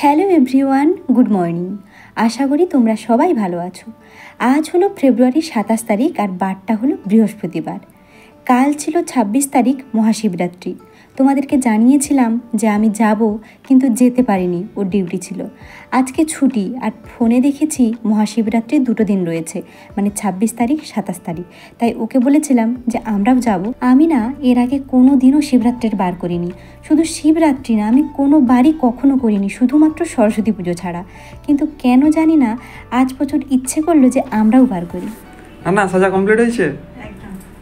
Hello everyone, good morning. আশা করি তোমরা সবাই ভালো আছো। আজ হলো ফেব্রুয়ারি 27 তারিখ আর বারটা হলো বৃহস্পতিবার। কাল ছিল 26 তারিখ মহাশিবরাত্রি। তোমাদেরকে জানিয়েছিলাম যে আমি যাব, কিন্তু যেতে পারিনি, ওর ডিউটি ছিল। আজকে ছুটি আর ফোনে দেখেছি মহাশিবরাত্রির 2 দিন রয়েছে, মানে 26 তারিখ 27 তারিখ। তাই ওকে বলেছিলাম যে আমরাও যাব। আমি না এর আগে কোনো দিনও শিবরাত্রির বার করিনি। শুধু শিবরাত্রি না, আমি কোনো বারই কখনো করিনি, শুধুমাত্র সরস্বতী পুজো ছাড়া। কিন্তু কেন জানি না আজ প্রচুর ইচ্ছে করলো যে আমরাও বার করি। না সাজা কমপ্লিট হয়েছে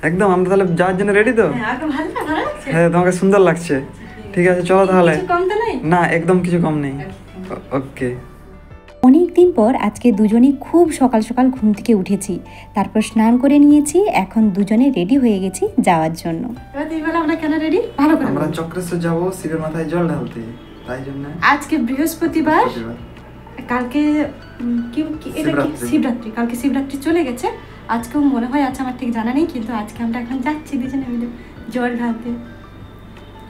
একদম। আমরা তাহলে যাওয়ার জন্য রেডি তো? হ্যাঁ, তোমাকে সুন্দর লাগছে। ঠিক আছে, চলো তাহলে। না, একদম কিছু কম নেই। ওকে। অনেক দিন পর আজকে দুজনেই খুব সকাল সকাল ঘুম থেকে উঠেছি, তারপর স্নান করে নিয়েছি। এখন দুজনে রেডি হয়ে গেছি যাওয়ার জন্য। আমরা চক্রেশ্বর যাব শিবের মাথায় জল ঢালতে, তাই জন্য আজকে বৃহস্পতিবার, কালকে শিবরাত্রি। কালকে শিবরাত্রি চলে গেছে, আজকেও মনে হয় আছে, আমার ঠিক জানা নেই। কিন্তু আজকে আমরা এখন যাচ্ছি দুজনে মিলে জল ঢালতে।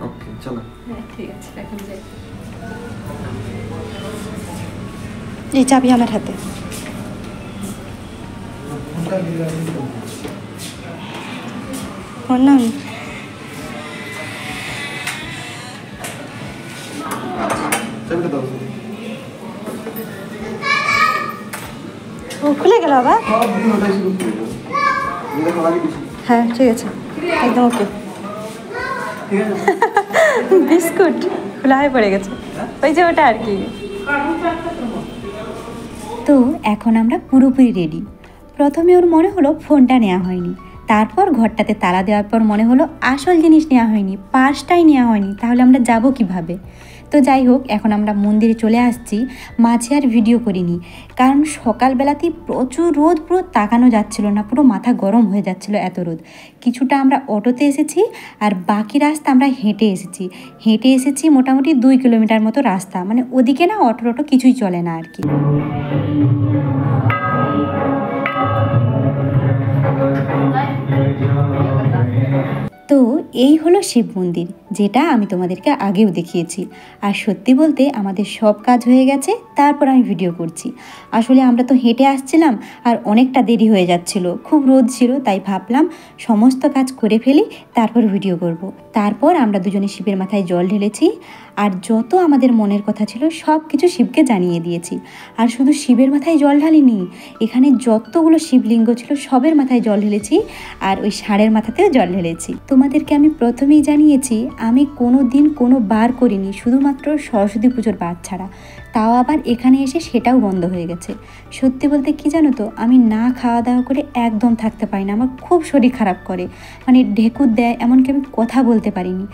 ওকে, চলো। হ্যাঁ, ঠিক আছে, এখন যাই। এই চাবি আমার হাতে। ও খুলে গেল আবার? হ্যাঁ, ঠিক আছে, একদম ওকে। বিস্কুট খোলা হয়ে পড়ে গেছে, ওই যে ওটা আর কি। তো এখন আমরা পুরোপুরি রেডি। প্রথমে ওর মনে হলো ফোনটা নেওয়া হয়নি, তারপর ঘরটাতে তালা দেওয়ার পর মনে হলো আসল জিনিস নেওয়া হয়নি, পার্সটাই নেওয়া হয়নি, তাহলে আমরা যাব কিভাবে? তো যাই হোক, এখন আমরা মন্দিরে চলে আসছি। মাঝে আর ভিডিও করিনি, কারণ সকালবেলাতেই প্রচুর রোদ, পুরো তাকানো যাচ্ছিল না, পুরো মাথা গরম হয়ে যাচ্ছিল এত রোদ। কিছুটা আমরা অটোতে এসেছি আর বাকি রাস্তা আমরা হেঁটে এসেছি মোটামুটি 2 কিলোমিটার মতো রাস্তা। মানে ওদিকে না অটো কিছুই চলে না আর কি। তো এই হলো শিব মন্দির, যেটা আমি তোমাদেরকে আগেও দেখিয়েছি। আর সত্যি বলতে আমাদের সব কাজ হয়ে গেছে, তারপর আমি ভিডিও করছি। আসলে আমরা তো হেঁটে আসছিলাম আর অনেকটা দেরি হয়ে যাচ্ছিল, খুব রোদ ছিল, তাই ভাবলাম সমস্ত কাজ করে ফেলি, তারপর ভিডিও করব। তারপর আমরা দুজনে শিবের মাথায় জল ঢেলেছি আর যত আমাদের মনের কথা ছিল সব কিছু শিবকে জানিয়ে দিয়েছি। আর শুধু শিবের মাথায় জল ঢালিনি, এখানে যতগুলো শিবলিঙ্গ ছিল সবের মাথায় জল ঢেলেছি, আর ওই ষাঁড়ের মাথাতেও জল ঢেলেছি। তোমাদেরকে আমি প্রথমেই জানিয়েছি আমি কোনো দিন কোনো বার করিনি, শুধুমাত্র সরস্বতী পুজোর বার ছাড়া। তাও আবার এখানে এসে সেটাও বন্ধ হয়ে গেছে। সত্যি বলতে কি জানো তো, আমি না খাওয়া দাওয়া করে একদম থাকতে পারি না, আমার খুব শরীর খারাপ করে, মানে ঢেকুর দেয়, এমনকি আমি কথা বলতে পারিনি।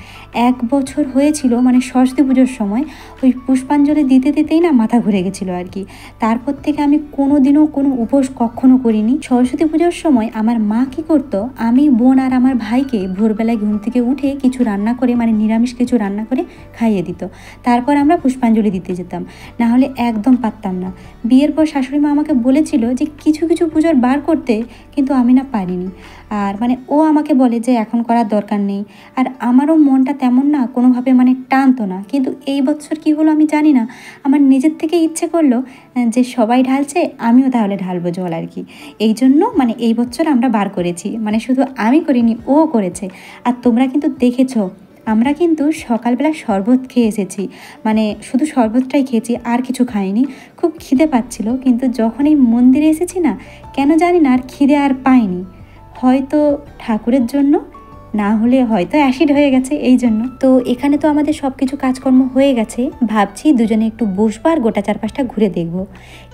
1 বছর হয়েছিল, মানে সরস্বতী পুজোর সময় ওই পুষ্পাঞ্জলি দিতেই না মাথা ঘুরে গেছিলো আর কি। তারপর থেকে আমি কোনো দিনও কোনো উপোস কখনো করিনি। সরস্বতী পুজোর সময় আমার মা কী করতো, আমি, বোন আর আমার ভাইকে ভোরবেলায় ঘুম থেকে উঠে কিছু রান্না করে, মানে নিরামিষ কিছু রান্না করে খাইয়ে দিত। তারপর আমরা পুষ্পাঞ্জলি দিতে যেতাম, না হলে একদম পারতাম না। বিয়ের পর শাশুড়ি মা আমাকে বলেছিল যে কিছু কিছু পুজোর বার করতে, কিন্তু আমি না পারিনি। আর মানে ও আমাকে বলে যে এখন করার দরকার নেই, আর আমারও মনটা তেমন না কোনোভাবে মানে টানতো না। কিন্তু এই বছর কি হলো আমি জানি না, আমার নিজের থেকে ইচ্ছে করলো যে সবাই ঢালছে, আমিও তাহলে ঢালবো জল আর কি। এই জন্য মানে এই বছর আমরা বার করেছি, মানে শুধু আমি করিনি, ও করেছে। আর তোমরা কিন্তু দেখেছো, আমরা কিন্তু সকালবেলা শরবত খেয়ে এসেছি, মানে শুধু শরবতটাই খেয়েছি, আর কিছু খাইনি। খুব খিদে পাচ্ছিল, কিন্তু যখন এই মন্দিরে এসেছি না, কেন জানি না আর খিদে আর পাইনি। হয়তো ঠাকুরের জন্য, না হলে হয়তো অ্যাসিড হয়ে গেছে এই জন্য। তো এখানে তো আমাদের সব কিছু কাজকর্ম হয়ে গেছে, ভাবছি দুজনে একটু বসবো আর গোটা চারপাশটা ঘুরে দেখব।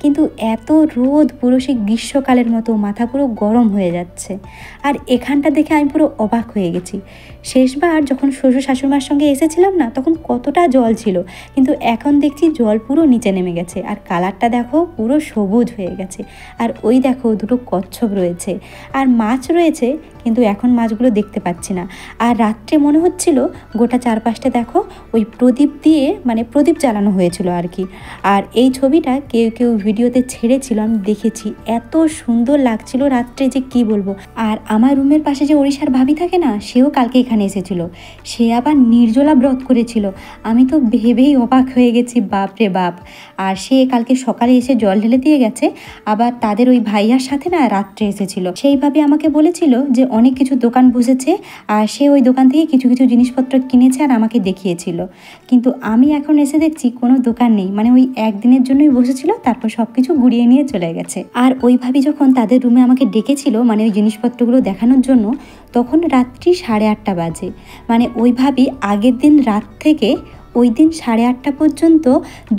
কিন্তু এত রোদ, পুরো সেই গ্রীষ্মকালের মতো, মাথা পুরো গরম হয়ে যাচ্ছে। আর এখানটা দেখে আমি পুরো অবাক হয়ে গেছি। শেষবার যখন শ্বশুর শাশুড়িমার সঙ্গে এসেছিলাম না, তখন কতটা জল ছিল, কিন্তু এখন দেখছি জল পুরো নিচে নেমে গেছে। আর কালারটা দেখো, পুরো সবুজ হয়ে গেছে। আর ওই দেখো 2টো কচ্ছপ রয়েছে আর মাছ রয়েছে, কিন্তু এখন মাছগুলো দেখতে পাচ্ছি না। আর রাত্রে মনে হচ্ছিল গোটা চারপাশটা দেখো ওই প্রদীপ দিয়ে, মানে প্রদীপ জ্বালানো হয়েছিল আর কি। আর এই ছবিটা কেউ ভিডিওতে ছেড়েছিল, আমি দেখেছি, এত সুন্দর লাগছিল রাত্রে যে কি বলবো। আর আমার রুমের পাশে যে ওড়িশার ভাবি থাকে না, সেও কালকে এখানে এখানে এসেছিল, সে আবার নির্জলা ব্রত করেছিল। আমি তো ভেবেই অবাক হয়ে গেছি, বাপ রে বাপ। আর সে কালকে সকালে এসে জল ঢেলে দিয়ে গেছে, আবার তাদের ওই ভাইয়ার সাথে না রাত্রে এসেছিল। সেইভাবে আমাকে বলেছিল যে অনেক কিছু দোকান বসেছে আর সে ওই দোকান থেকে কিছু কিছু জিনিসপত্র কিনেছে আর আমাকে দেখিয়েছিল। কিন্তু আমি এখন এসে দেখছি কোনো দোকান নেই, মানে ওই একদিনের জন্যই বসেছিল, তারপর সব কিছু গুড়িয়ে নিয়ে চলে গেছে। আর ওইভাবে যখন তাদের রুমে আমাকে ডেকেছিল মানে ওই জিনিসপত্রগুলো দেখানোর জন্য, তখন রাত্রি 8:30 বাজে। মানে ওইভাবেই আগের দিন রাত থেকে ওই দিন 8:30 পর্যন্ত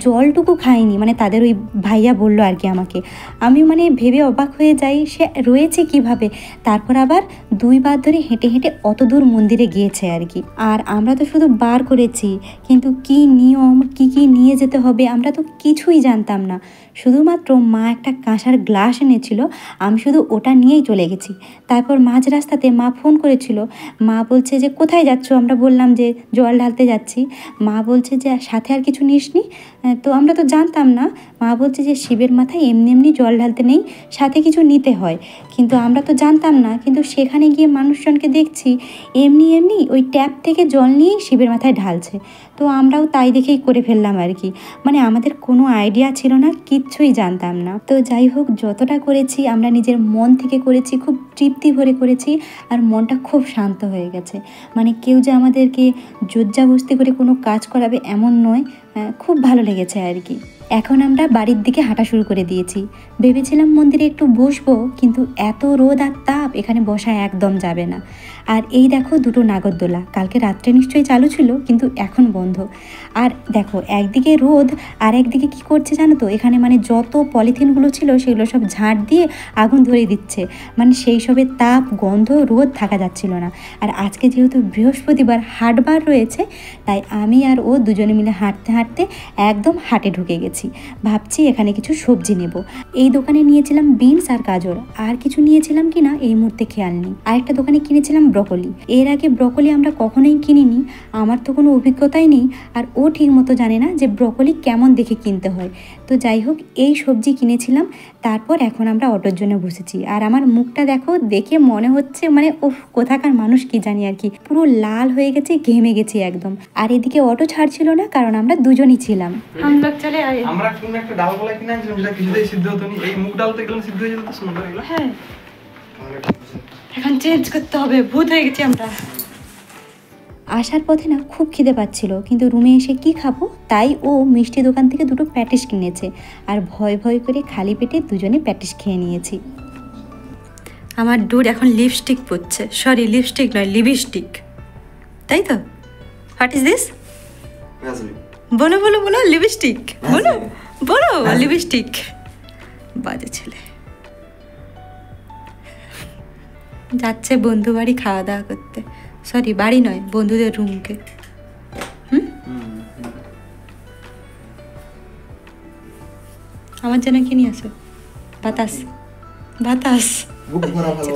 জলটুকু খাইনি, মানে তাদের ওই ভাইয়া বললো আর কি আমাকে। আমি মানে ভেবে অবাক হয়ে যাই সে রয়েছে কিভাবে। তারপর আবার 2 বার ধরে হেঁটে হেঁটে অত দূর মন্দিরে গিয়েছে আর কি। আর আমরা তো শুধু বার করেছি, কিন্তু কি নিয়ম কি কি নিয়ে যেতে হবে আমরা তো কিছুই জানতাম না। শুধুমাত্র মা একটা কাঁসার গ্লাস এনেছিল, আমি শুধু ওটা নিয়েই চলে গেছি। তারপর মাঝ রাস্তাতে মা ফোন করেছিল, মা বলছে যে কোথায় যাচ্ছ, আমরা বললাম যে জল ঢালতে যাচ্ছি। মা বলছে যে সাথে আর কিছু নিসনি, তো আমরা তো জানতাম না। মা বলছে যে শিবের মাথায় এমনি এমনি জল ঢালতে নেই, সাথে কিছু নিতে হয়, কিন্তু আমরা তো জানতাম না। কিন্তু সেখানে গিয়ে মানুষজনকে দেখছি এমনি এমনি ওই ট্যাপ থেকে জল নিয়েই শিবের মাথায় ঢালছে। তো আমরাও তাই দেখেই করে ফেললাম আর কি। মানে আমাদের কোনো আইডিয়া ছিল না, কিচ্ছুই জানতাম না। তো যাই হোক, যতটা করেছি আমরা নিজের মন থেকে করেছি, খুব তৃপ্তি ভরে করেছি, আর মনটা খুব শান্ত হয়ে গেছে। মানে কেউ যে আমাদেরকে জোরজাবস্তি করে কোনো কাজ করাবে এমন নয়, খুব ভালো লেগেছে আর কি। এখন আমরা বাড়ির দিকে হাঁটা শুরু করে দিয়েছি। ভেবেছিলাম মন্দিরে একটু বসবো, কিন্তু এত রোদ আর তাপ, এখানে বসা একদম যাবে না। আর এই দেখো দুটো নাগরদোলা, কালকে রাত্রে নিশ্চয়ই চালু ছিল কিন্তু এখন বন্ধ। আর দেখো একদিকে রোদ আর একদিকে কি করছে জানো তো, এখানে মানে যত পলিথিনগুলো ছিল সেগুলো সব ঝাঁট দিয়ে আগুন ধরিয়ে দিচ্ছে। মানে সেই সবের তাপ, গন্ধ, রোদ থাকা যাচ্ছিল না। আর আজকে যেহেতু বৃহস্পতিবার হাটবার রয়েছে, তাই আমি আর ও দুজনে মিলে হাঁটতে হাঁটতে একদম হাটে ঢুকে গেছি। ভাবছি এখানে কিছু সবজি নেব। এই দোকানে নিয়েছিলাম বিনস আর গাজর, আর কিছু নিয়েছিলাম কিনা এই মুহূর্তে খেয়াল নেই। আরেকটা দোকানে কিনেছিলাম ব্রকলি। এর আগে ব্রকলি আমরা কখনোই কিনিনি, আমার তো কোনো অভিজ্ঞতাই নেই, আর ও ঠিক মতো জানে না যে ব্রকলি কেমন দেখে কিনতে হয়। তো যাই হোক, এই সবজি কিনেছিলাম। তারপর এখন আমরা অটোর জন্য বসেছি। আর আমার মুখটা দেখো, দেখে মনে হচ্ছে মানে ওফ, কোথাকার মানুষ কি জানি আর কি, পুরো লাল হয়ে গেছে, ঘেমে গেছি একদম। আর এদিকে অটো ছাড়ছিল না, কারণ আমরা দুজনই ছিলাম। আমরা কোন একটা ডাল বলা কিনে আনছিলাম, যেটা কিছুতেই সিদ্ধ হতো না। এই মুগ ডাল তো গেলাম সিদ্ধ হয়ে যেত, তো সুন্দর এগুলো। হ্যাঁ, এখন চেঞ্জ করতে হবে, ভূত হয়ে গেছি আমরা। আসার পথে না খুব খিদে পাচ্ছিল, কিন্তু রুমে এসে কি খাবো, তাই ও মিষ্টি দোকান থেকে দুটো প্যাটিস কিনেছে। আর ভয় ভয় করে খালি পেটে দুজনে প্যাটিস খেয়ে নিয়েছি। আমার ডুড এখন লিপস্টিক পরছে, সরি লিপস্টিক নয়, লিপস্টিক, তাই তো? What is this? বলো বলো বলো, লিপস্টিক বলো বলো, লিপস্টিক। বাজে ছেলে। যাচ্ছে বন্ধু বাড়ি খাওয়া দাওয়া করতে, সরি বাড়ি নয়, বন্ধুদের রুমকে। আমার জন্য কি নিয়ে আসো? বাতাস, বাতাস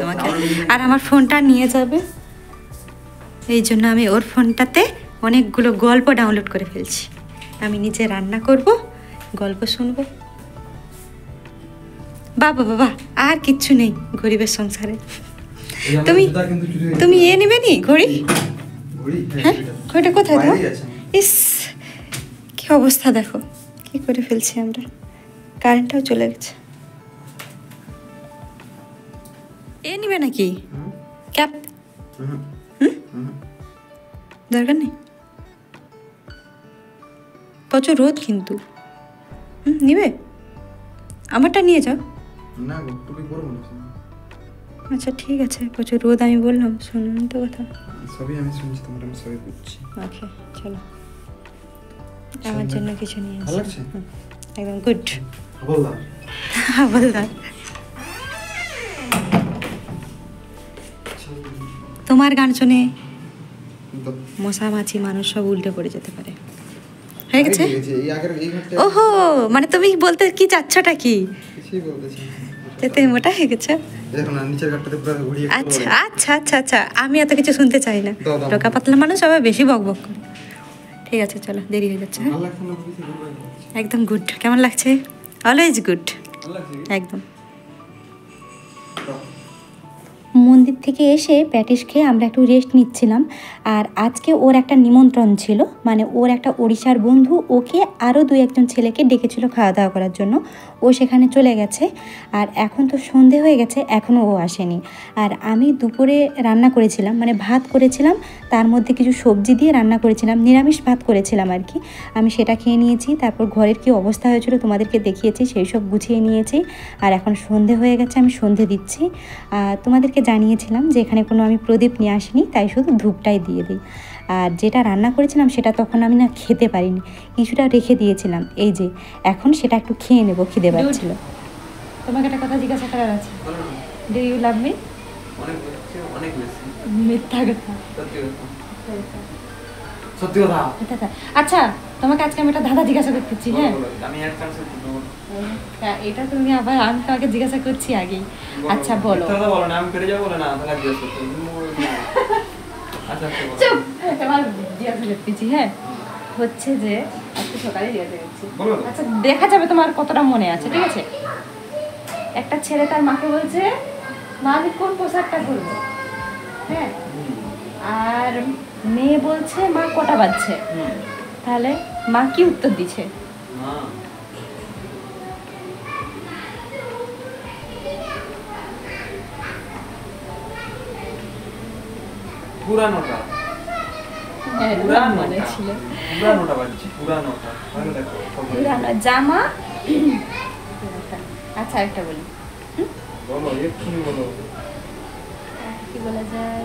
তোমাকে। আর আমার ফোনটা নিয়ে যাবে, এই জন্য আমি ওর ফোনটাতে অনেকগুলো গল্প ডাউনলোড করে ফেলছি। আমি নিজে রান্না করব, গল্প শুনবো। বাবা বাবা, আর কিচ্ছু নেই গরিবের সংসারে। তুমি তুমি এ নেবে নি ঘড়ি? হ্যাঁ, ঘড়িটা কোথায় দাও? ইস, কি অবস্থা দেখো, কি করে ফেলছি আমরা। কারেন্টটাও চলে গেছে। এ নিবে নাকি ক্যাপ? দরকার নেই, প্রচুর রোদ কিন্তু। নিবে? আমারটা নিয়ে যাও। না গো, টুপি পরবো না। আচ্ছা ঠিক আছে, প্রচুর রোদ, আমি বললাম শুনুন তো কথা। সবই আমি শুনছি, তোমার আমি সবই বুঝছি। ওকে চলো, আমার জন্য কিছু নিয়ে ভালো আসো। লাগছে? একদম গুড। হাবলদার, হাবলদার। তোমার গান শুনে মশা মাছি মানুষ সব উল্টে পড়ে যেতে পারে। হয়ে গেছে? ওহো, মানে তুমি বলতে কি চাচ্ছটা কি? কিছুই বলতেছি যে তুমি মোটা হয়ে গেছো? দেখো না, নিচের গাটটাতে পুরো ঘুরিয়ে। আচ্ছা আচ্ছা আচ্ছা আচ্ছা, আমি এত কিছু শুনতে চাই না। টোকা পাতলা মানুষ সবাই বেশি বক বক করে। ঠিক আছে চলো, দেরি হয়ে যাচ্ছে। একদম গুড। কেমন লাগছে? অলওয়েজ গুড, একদম। মন্দির থেকে এসে প্যাটিস খেয়ে আমরা একটু রেস্ট নিচ্ছিলাম। আর আজকে ওর একটা নিমন্ত্রণ ছিল, মানে ওর একটা ওড়িশার বন্ধু ওকে আরও 2-1 ছেলেকে ডেকেছিল খাওয়া দাওয়া করার জন্য। ও সেখানে চলে গেছে। আর এখন তো সন্ধে হয়ে গেছে, এখনও ও আসেনি। আর আমি দুপুরে রান্না করেছিলাম, মানে ভাত করেছিলাম, তার মধ্যে কিছু সবজি দিয়ে রান্না করেছিলাম, নিরামিষ ভাত করেছিলাম আর কি। আমি সেটা খেয়ে নিয়েছি। তারপর ঘরের কি অবস্থা হয়েছিল তোমাদেরকে দেখিয়েছি, সেই সব গুছিয়ে নিয়েছি। আর এখন সন্ধে হয়ে গেছে, আমি সন্ধে দিচ্ছি। তোমাদেরকে জানিয়েছিলাম যে এখানে কোনো আমি প্রদীপ নিয়ে আসিনি, তাই শুধু ধূপটাই দিয়ে দিই। আর যেটা রান্না করেছিলাম সেটা তখন আমি না খেতে পারিনি, কিছুটা রেখে দিয়েছিলাম। এই যে এখন সেটা একটু খেয়ে নেবো, খিদে পাচ্ছিল। তোমাকে একটা কথা জিজ্ঞাসা করার আছে, ডু ইউ লাভ মি? অনেক বেশি। মিথ্যা কথা। সত্যি কথা। আচ্ছা তোমাকে আজকে আমি একটা ধাঁধা জিজ্ঞাসা করতেছি। হ্যাঁ আমি এক চান্স এটা তুমি আবার, আমি তোমাকে জিজ্ঞাসা করছি আগেই। আচ্ছা বলো। কথা বলো না, আমি পেরে যাবো বলে না, তাহলে জিজ্ঞাসা করতে। আচ্ছা চুপ, তোমার জিজ্ঞাসা করতেছি। হ্যাঁ হচ্ছে যে আজকে সকালে জিজ্ঞাসা করছি। আচ্ছা দেখা যাবে তোমার কতটা মনে আছে, ঠিক আছে? একটা ছেলে তার মাকে বলছে, মা আমি কোন পোশাকটা পরবো? হ্যাঁ, আর মেয়ে বলছে মা কটা বাজছে? তাহলে মা কি উত্তর দিচ্ছে? পুরানোটা। মনে ছিল পুরানোটা বাজছে, পুরানোটা। ভালো দেখো পুরানো জামা। আচ্ছা একটা বলি, বলো এক্ষুনি বলো। কি বলা যায়?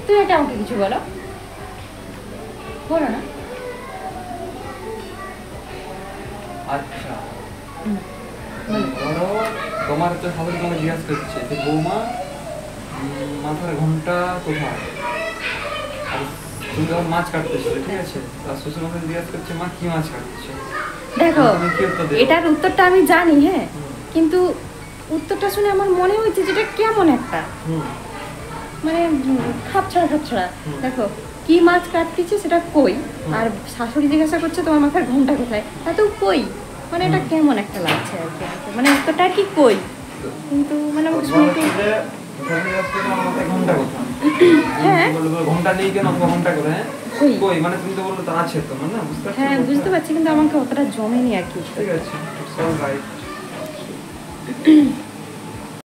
তুই এটা আমাকে কিছু বলো, বলো না। আচ্ছা ধরো তোমার তো সাথে তোমাকে জিজ্ঞাসা করছে যে বৌমা মাথার ঘন্টা কোথায়, আর তুমি যখন মাছ কাটতেছো, ঠিক আছে, তার শ্বশুর মশাই জিজ্ঞাসা করছে মা কি মাছ কাটতেছো। দেখো তুমি কি উত্তর দেবে? এটার উত্তরটা আমি জানি, হ্যাঁ, কিন্তু উত্তরটা শুনে আমার মনে হচ্ছে যেটা কেমন একটা মানে খাপছড়া খাপছড়া। দেখো কি মাছ কাটতেছে সেটা কই, আর শাশুড়ি জিজ্ঞাসা করছে তোমার মাথার ঘন্টা কোথায়, তা তো কই, মানে এটা কেমন একটা লাগছে আর কি, মানে উত্তরটা কি কই, কিন্তু মানে আমাকে শুনে একটু হ্যাঁ ঘন্টা নেই কেন, ঘন্টা করে কই, মানে তুমি তো বললো তো আছে তো, মানে হ্যাঁ বুঝতে পারছি, কিন্তু আমাকে অতটা জমেনি আর কি। ঠিক আছে,